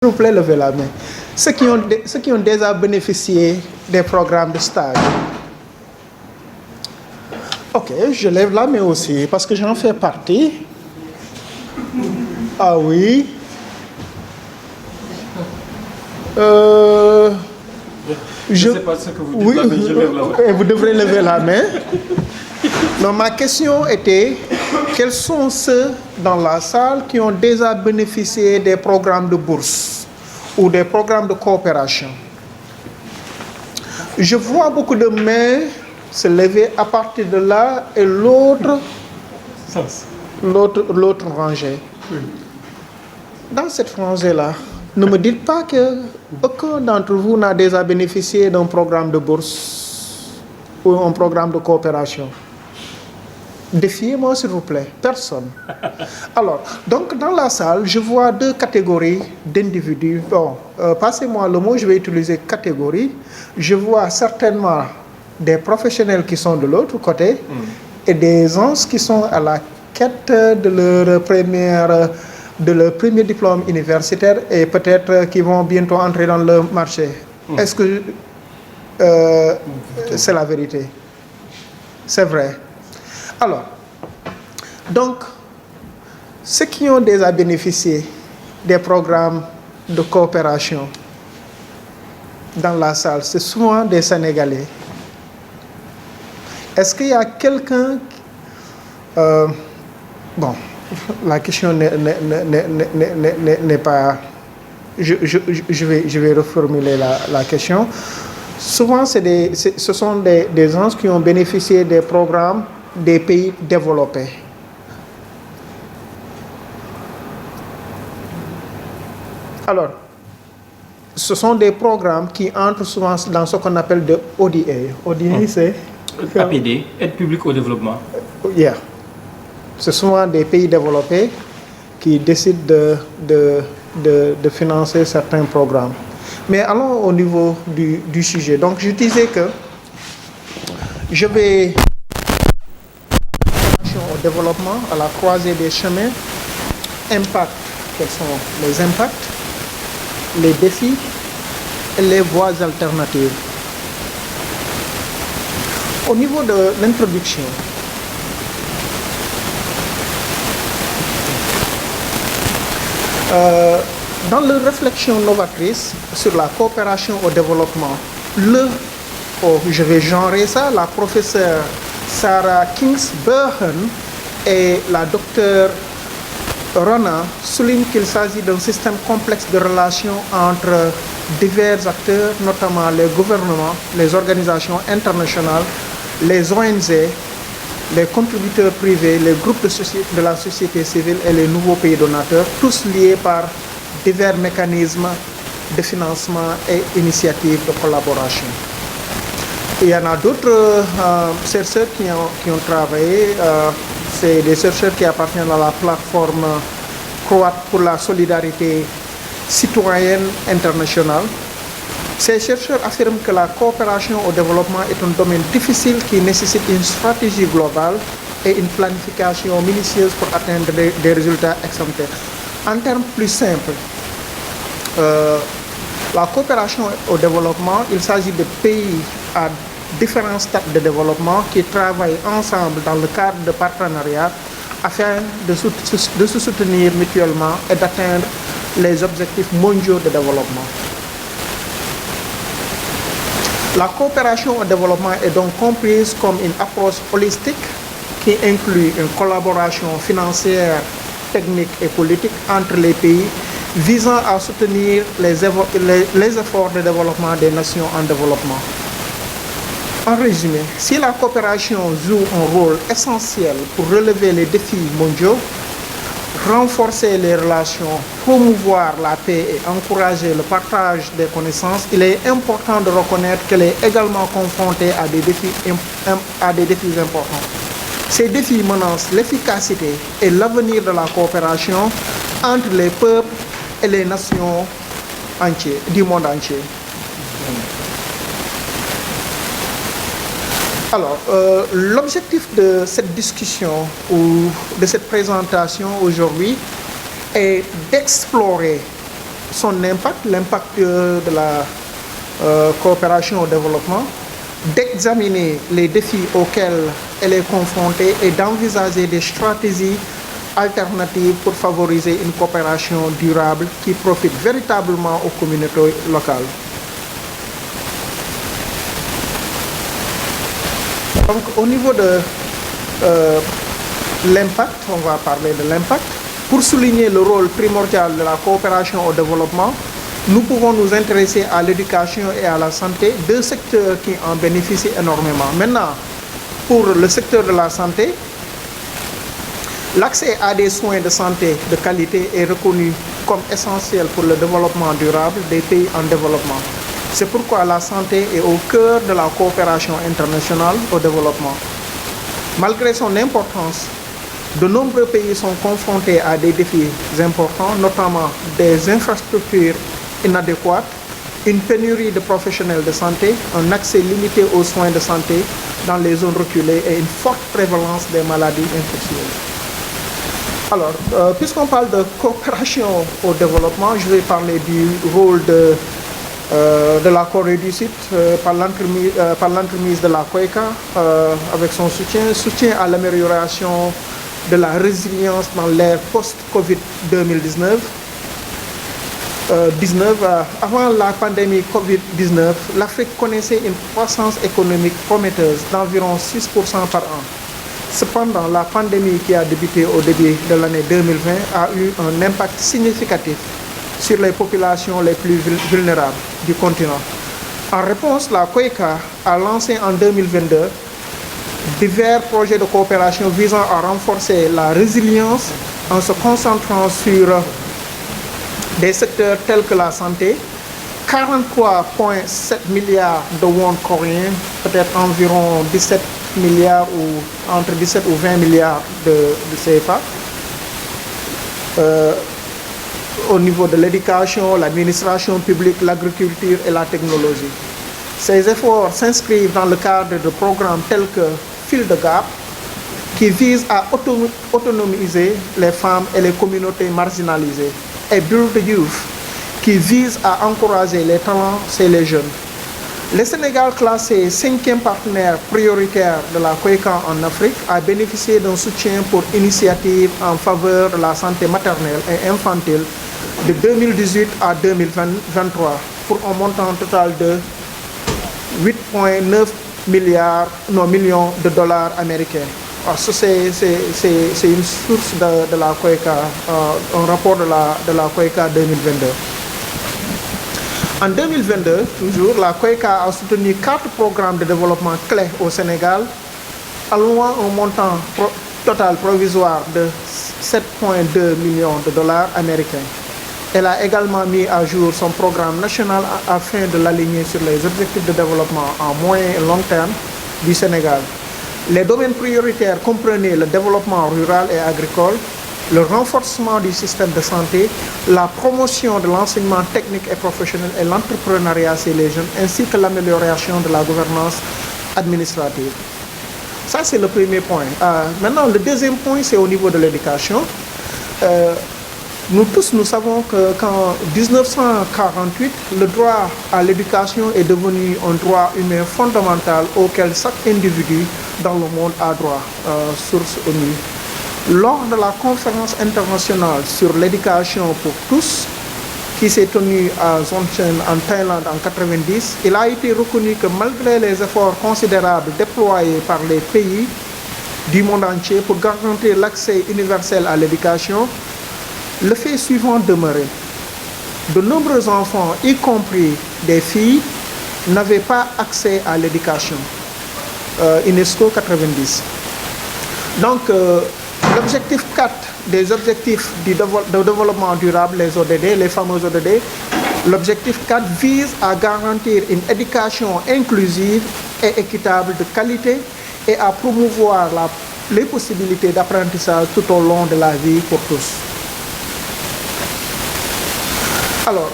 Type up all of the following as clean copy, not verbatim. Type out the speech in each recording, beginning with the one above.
S'il vous plaît, levez la main. Ceux qui ont déjà bénéficié des programmes de stage. Ok, je lève la main aussi parce que j'en fais partie. Ah oui. Je ne sais pas ce que vous dites là, mais je lève la main. Et vous devrez lever la main. Donc ma question était, quels sont ceux dans la salle qui ont déjà bénéficié des programmes de bourse ou des programmes de coopération? Je vois beaucoup de mains se lever à partir de là et l'autre rangée. Dans cette rangée-là, ne me dites pas qu'aucun d'entre vous n'a déjà bénéficié d'un programme de bourse ou un programme de coopération. Défiez-moi, s'il vous plaît. Personne. Alors, donc dans la salle, je vois deux catégories d'individus. Bon, passez-moi le mot, je vais utiliser catégorie. Je vois certainement des professionnels qui sont de l'autre côté et des gens qui sont à la quête de leur premier diplôme universitaire et peut-être qui vont bientôt entrer dans le marché. Est-ce que c'est la vérité? C'est vrai. Alors, donc, ceux qui ont déjà bénéficié des programmes de coopération dans la salle, c'est souvent des Sénégalais. Est-ce qu'il y a quelqu'un... bon, la question n'est pas... Je vais reformuler la question. Souvent, ce sont des gens qui ont bénéficié des programmes des pays développés. Alors, ce sont des programmes qui entrent souvent dans ce qu'on appelle de ODA. ODA, c'est... APD, aide publique au développement. Yeah. Ce sont souvent des pays développés qui décident de financer certains programmes. Mais allons au niveau du sujet. Donc, je disais que je vais... au développement, à la croisée des chemins, impact, quels sont les impacts, les défis et les voies alternatives. Au niveau de l'introduction, dans leur réflexion novatrice sur la coopération au développement, je vais genrer ça, la professeure Sarah Kingsburn et la docteure Rona soulignent qu'il s'agit d'un système complexe de relations entre divers acteurs, notamment les gouvernements, les organisations internationales, les ONG, les contributeurs privés, les groupes de la société civile et les nouveaux pays donateurs, tous liés par divers mécanismes de financement et initiatives de collaboration. Il y en a d'autres chercheurs qui ont travaillé, c'est des chercheurs qui appartiennent à la plateforme croate pour la solidarité citoyenne internationale. Ces chercheurs affirment que la coopération au développement est un domaine difficile qui nécessite une stratégie globale et une planification minutieuse pour atteindre des résultats exemplaires. En termes plus simples, la coopération au développement, il s'agit de pays à différents stades de développement qui travaillent ensemble dans le cadre de partenariat afin de se soutenir mutuellement et d'atteindre les objectifs mondiaux de développement. La coopération au développement est donc comprise comme une approche holistique qui inclut une collaboration financière, technique et politique entre les pays visant à soutenir les efforts de développement des nations en développement. En résumé, si la coopération joue un rôle essentiel pour relever les défis mondiaux, renforcer les relations, promouvoir la paix et encourager le partage des connaissances, il est important de reconnaître qu'elle est également confrontée à des défis importants. Ces défis menacent l'efficacité et l'avenir de la coopération entre les peuples et les nations du monde entier. Alors, l'objectif de cette discussion ou de cette présentation aujourd'hui est d'explorer son impact, l'impact de la coopération au développement, d'examiner les défis auxquels elle est confrontée et d'envisager des stratégies alternatives pour favoriser une coopération durable qui profite véritablement aux communautés locales. Donc au niveau de l'impact, on va parler de l'impact. Pour souligner le rôle primordial de la coopération au développement, nous pouvons nous intéresser à l'éducation et à la santé, deux secteurs qui en bénéficient énormément. Maintenant, pour le secteur de la santé, l'accès à des soins de santé de qualité est reconnu comme essentiel pour le développement durable des pays en développement. C'est pourquoi la santé est au cœur de la coopération internationale au développement. Malgré son importance, de nombreux pays sont confrontés à des défis importants, notamment des infrastructures inadéquates, une pénurie de professionnels de santé, un accès limité aux soins de santé dans les zones reculées et une forte prévalence des maladies infectieuses. Alors, puisqu'on parle de coopération au développement, je vais parler du rôle de la Corée du Sud par l'entremise de la COECA avec son soutien à l'amélioration de la résilience dans l'ère post-Covid 2019. Avant la pandémie Covid-19, l'Afrique connaissait une croissance économique prometteuse d'environ 6% par an. Cependant, la pandémie qui a débuté au début de l'année 2020 a eu un impact significatif sur les populations les plus vulnérables du continent. En réponse, la COECA a lancé en 2022 divers projets de coopération visant à renforcer la résilience en se concentrant sur des secteurs tels que la santé, 43,7 milliards de won coréens, peut-être environ 17 milliards ou entre 17 ou 20 milliards de CFA. Au niveau de l'éducation, l'administration publique, l'agriculture et la technologie. Ces efforts s'inscrivent dans le cadre de programmes tels que Fill the Gap, qui visent à autonomiser les femmes et les communautés marginalisées, et Build the Youth, qui vise à encourager les talents chez les jeunes. Le Sénégal, classé 5e partenaire prioritaire de la COECA en Afrique, a bénéficié d'un soutien pour initiatives en faveur de la santé maternelle et infantile de 2018 à 2023 pour un montant total de 8,9 millions de dollars américains. Alors, c'est une source de la COECA, un rapport de la COECA 2022. En 2022, toujours, la COECA a soutenu 4 programmes de développement clés au Sénégal, allouant un montant total provisoire de 7,2 millions de dollars américains. Elle a également mis à jour son programme national afin de l'aligner sur les objectifs de développement à moyen et long terme du Sénégal. Les domaines prioritaires comprenaient le développement rural et agricole, le renforcement du système de santé, la promotion de l'enseignement technique et professionnel et l'entrepreneuriat chez les jeunes, ainsi que l'amélioration de la gouvernance administrative. Ça, c'est le premier point. Maintenant, le deuxième point, c'est au niveau de l'éducation. Nous tous, nous savons qu'en 1948, le droit à l'éducation est devenu un droit humain fondamental auquel chaque individu dans le monde a droit, source ONU. Lors de la conférence internationale sur l'éducation pour tous, qui s'est tenue à Zhongshan en Thaïlande en 1990, il a été reconnu que malgré les efforts considérables déployés par les pays du monde entier pour garantir l'accès universel à l'éducation, le fait suivant demeurait. De nombreux enfants, y compris des filles, n'avaient pas accès à l'éducation. UNESCO 90. Donc, l'objectif 4 des objectifs de développement durable, les ODD, les fameux ODD, l'objectif 4 vise à garantir une éducation inclusive et équitable de qualité et à promouvoir les possibilités d'apprentissage tout au long de la vie pour tous. Alors,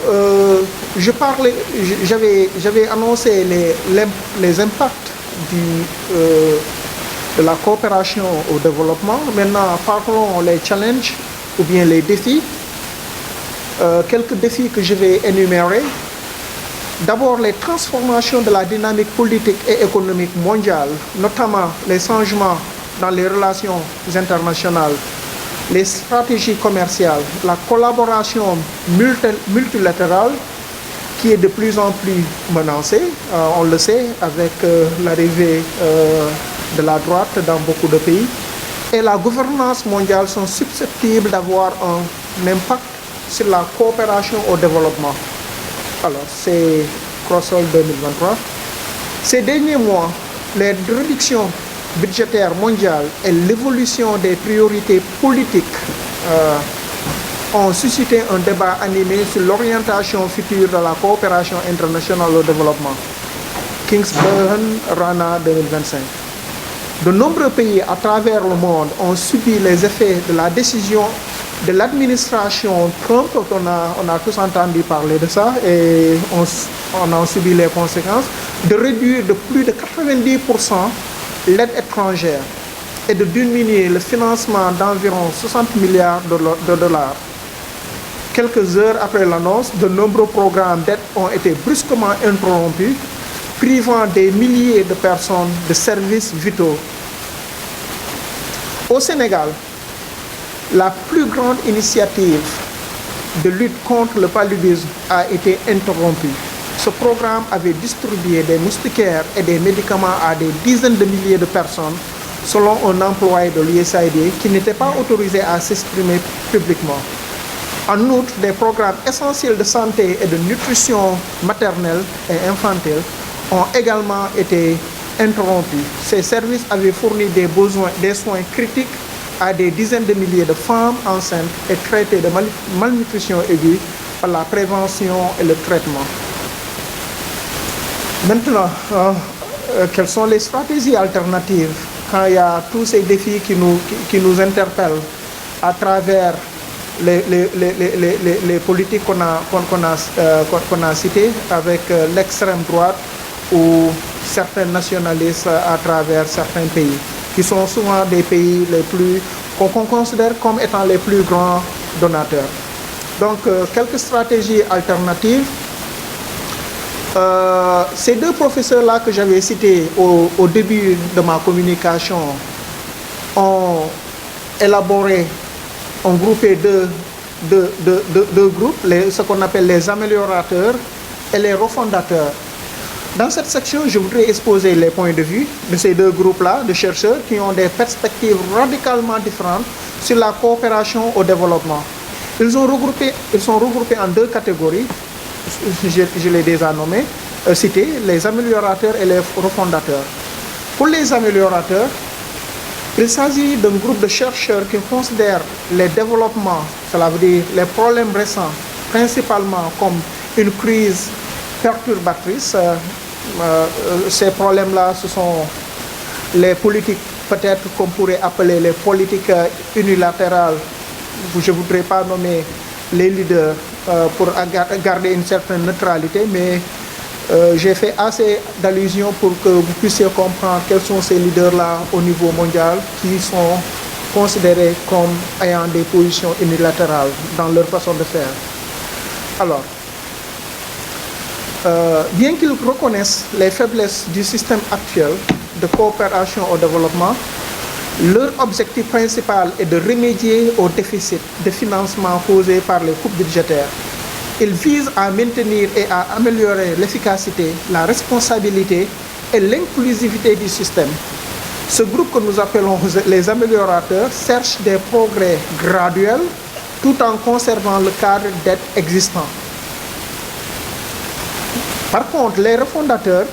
j'avais annoncé les impacts de la coopération au développement. Maintenant, parlons les challenges ou bien les défis. quelques défis que je vais énumérer. D'abord, les transformations de la dynamique politique et économique mondiale, notamment les changements dans les relations internationales, les stratégies commerciales, la collaboration multilatérale qui est de plus en plus menacée, on le sait, avec l'arrivée de la droite dans beaucoup de pays, et la gouvernance mondiale sont susceptibles d'avoir un impact sur la coopération au développement. Alors, c'est Crossover 2023. Ces derniers mois, les réductions budgétaires mondiales et l'évolution des priorités politiques ont suscité un débat animé sur l'orientation future de la coopération internationale au développement. Kingsburn, Rana 2025. De nombreux pays à travers le monde ont subi les effets de la décision de l'administration Trump. On a tous entendu parler de ça et on a subi les conséquences, de réduire de plus de 90% l'aide étrangère et de diminuer le financement d'environ 60 milliards de dollars. Quelques heures après l'annonce, de nombreux programmes d'aide ont été brusquement interrompus, privant des milliers de personnes de services vitaux. Au Sénégal, la plus grande initiative de lutte contre le paludisme a été interrompue. Ce programme avait distribué des moustiquaires et des médicaments à des dizaines de milliers de personnes, selon un employé de l'USAID qui n'était pas autorisé à s'exprimer publiquement. En outre, des programmes essentiels de santé et de nutrition maternelle et infantile ont également été interrompus. Ces services avaient fourni des soins critiques à des dizaines de milliers de femmes enceintes et traitées de malnutrition aiguë par la prévention et le traitement. Maintenant, quelles sont les stratégies alternatives quand il y a tous ces défis qui nous interpellent à travers les politiques qu'on a citées avec l'extrême droite ou certains nationalistes à travers certains pays, qui sont souvent des pays qu'on considère comme étant les plus grands donateurs. Donc, quelques stratégies alternatives. Ces deux professeurs-là que j'avais cités au début de ma communication ont élaboré, ont groupé deux groupes, ce qu'on appelle les améliorateurs et les refondateurs. Dans cette section, je voudrais exposer les points de vue de ces deux groupes-là, de chercheurs qui ont des perspectives radicalement différentes sur la coopération au développement. Ils sont regroupés en deux catégories, je les ai déjà cités, les améliorateurs et les refondateurs. Pour les améliorateurs, il s'agit d'un groupe de chercheurs qui considèrent les développements, cela veut dire les problèmes récents, principalement comme une crise perturbatrice. Ces problèmes-là, ce sont les politiques, peut-être qu'on pourrait appeler les politiques unilatérales. Je ne voudrais pas nommer les leaders pour garder une certaine neutralité, mais j'ai fait assez d'allusions pour que vous puissiez comprendre quels sont ces leaders-là au niveau mondial qui sont considérés comme ayant des positions unilatérales dans leur façon de faire. Alors, bien qu'ils reconnaissent les faiblesses du système actuel de coopération au développement, leur objectif principal est de remédier au déficit de financement causé par les coupes budgétaires. Ils visent à maintenir et à améliorer l'efficacité, la responsabilité et l'inclusivité du système. Ce groupe que nous appelons les améliorateurs cherche des progrès graduels tout en conservant le cadre d'aide existant. Par contre, les refondateurs,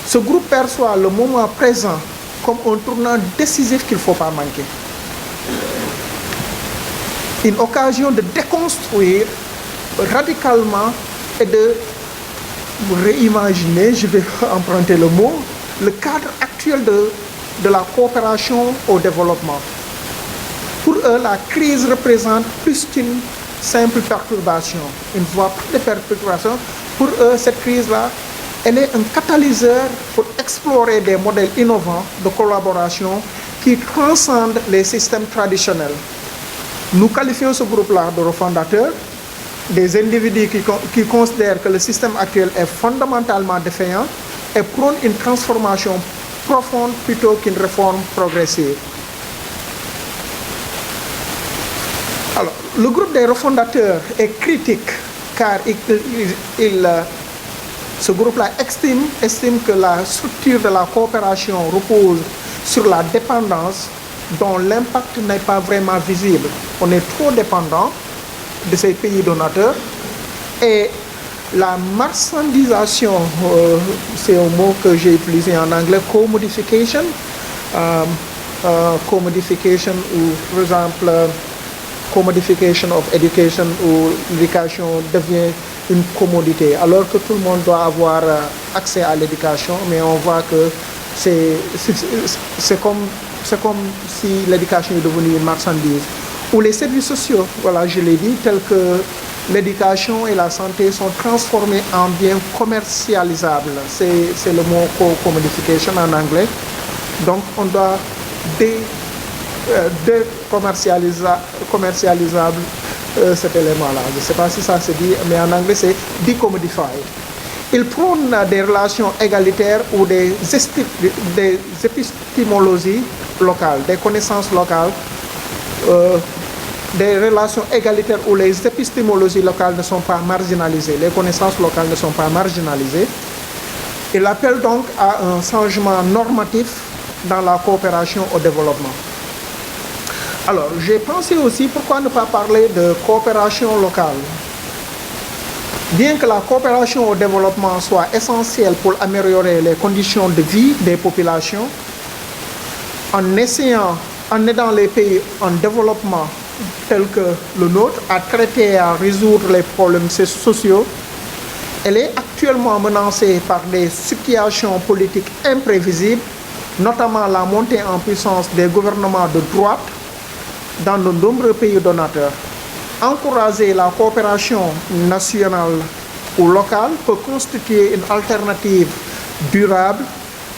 ce groupe perçoit le moment présent comme un tournant décisif qu'il ne faut pas manquer. Une occasion de déconstruire radicalement et de réimaginer, je vais emprunter le mot, le cadre actuel de la coopération au développement. Pour eux, la crise représente plus qu'une simple perturbation, une voie de perturbation. Pour eux, cette crise-là, elle est un catalyseur pour explorer des modèles innovants de collaboration qui transcendent les systèmes traditionnels. Nous qualifions ce groupe-là de refondateurs des individus qui considèrent que le système actuel est fondamentalement défaillant et prônent une transformation profonde plutôt qu'une réforme progressive. Alors, le groupe des refondateurs est critique car ce groupe-là estime que la structure de la coopération repose sur la dépendance dont l'impact n'est pas vraiment visible. On est trop dépendant de ces pays donateurs et la marchandisation, c'est un mot que j'ai utilisé en anglais, commodification, commodification ou par exemple commodification of education où l'éducation devient une commodité alors que tout le monde doit avoir accès à l'éducation, mais on voit que c'est comme si l'éducation est devenue une marchandise. Ou les services sociaux, voilà, je l'ai dit, tels que l'éducation et la santé sont transformés en biens commercialisables. C'est le mot commodification en anglais. Donc on doit commercialisable cet élément-là. Je ne sais pas si ça se dit, mais en anglais c'est decommodified. Il prône des relations égalitaires ou des épistémologies locales, des connaissances locales, des relations égalitaires où les épistémologies locales ne sont pas marginalisées, les connaissances locales ne sont pas marginalisées. Il appelle donc à un changement normatif dans la coopération au développement. Alors, j'ai pensé aussi pourquoi ne pas parler de coopération locale. Bien que la coopération au développement soit essentielle pour améliorer les conditions de vie des populations, en aidant les pays en développement tels que le nôtre à traiter et à résoudre les problèmes sociaux, elle est actuellement menacée par des situations politiques imprévisibles, notamment la montée en puissance des gouvernements de droite dans de nombreux pays donateurs. Encourager la coopération nationale ou locale peut constituer une alternative durable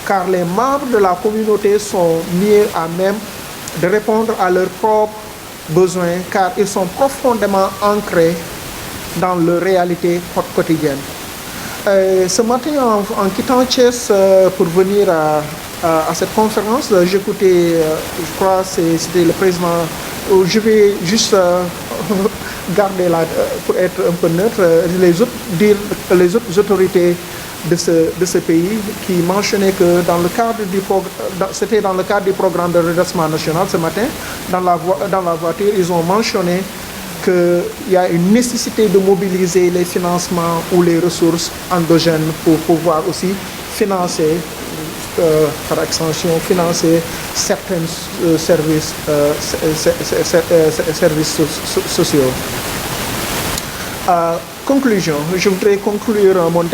car les membres de la communauté sont mieux à même de répondre à leurs propres besoins car ils sont profondément ancrés dans leur réalité quotidienne. Ce matin, en quittant Thiès pour venir à cette conférence, j'écoutais, je crois c'était le président, je vais juste garder là, pour être un peu neutre, les autres autorités de ce pays qui mentionnaient que c'était dans le cadre du programme de redressement national ce matin, dans la voiture, ils ont mentionné qu'il y a une nécessité de mobiliser les financements ou les ressources endogènes pour pouvoir aussi financer, par extension, financer certains services sociaux. Conclusion, je voudrais conclure mon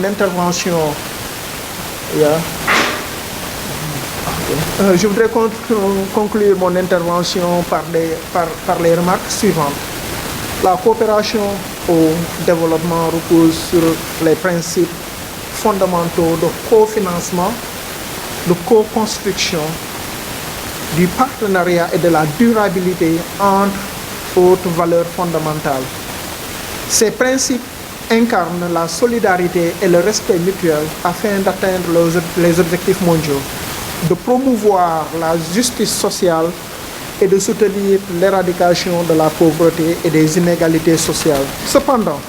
intervention. Je voudrais conclure mon intervention par les remarques suivantes. La coopération au développement repose sur les principes fondamentaux de cofinancement, de co-construction, du partenariat et de la durabilité entre autres valeurs fondamentales. Ces principes incarnent la solidarité et le respect mutuel afin d'atteindre les objectifs mondiaux, de promouvoir la justice sociale et de soutenir l'éradication de la pauvreté et des inégalités sociales. Cependant,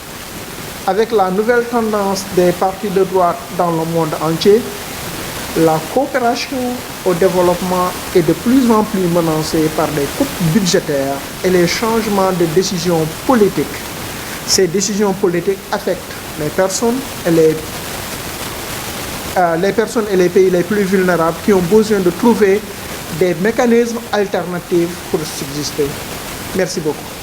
avec la nouvelle tendance des partis de droite dans le monde entier, la coopération au développement est de plus en plus menacée par des coupes budgétaires et les changements de décisions politiques. Ces décisions politiques affectent les personnes et les pays les plus vulnérables qui ont besoin de trouver des mécanismes alternatifs pour subsister. Merci beaucoup.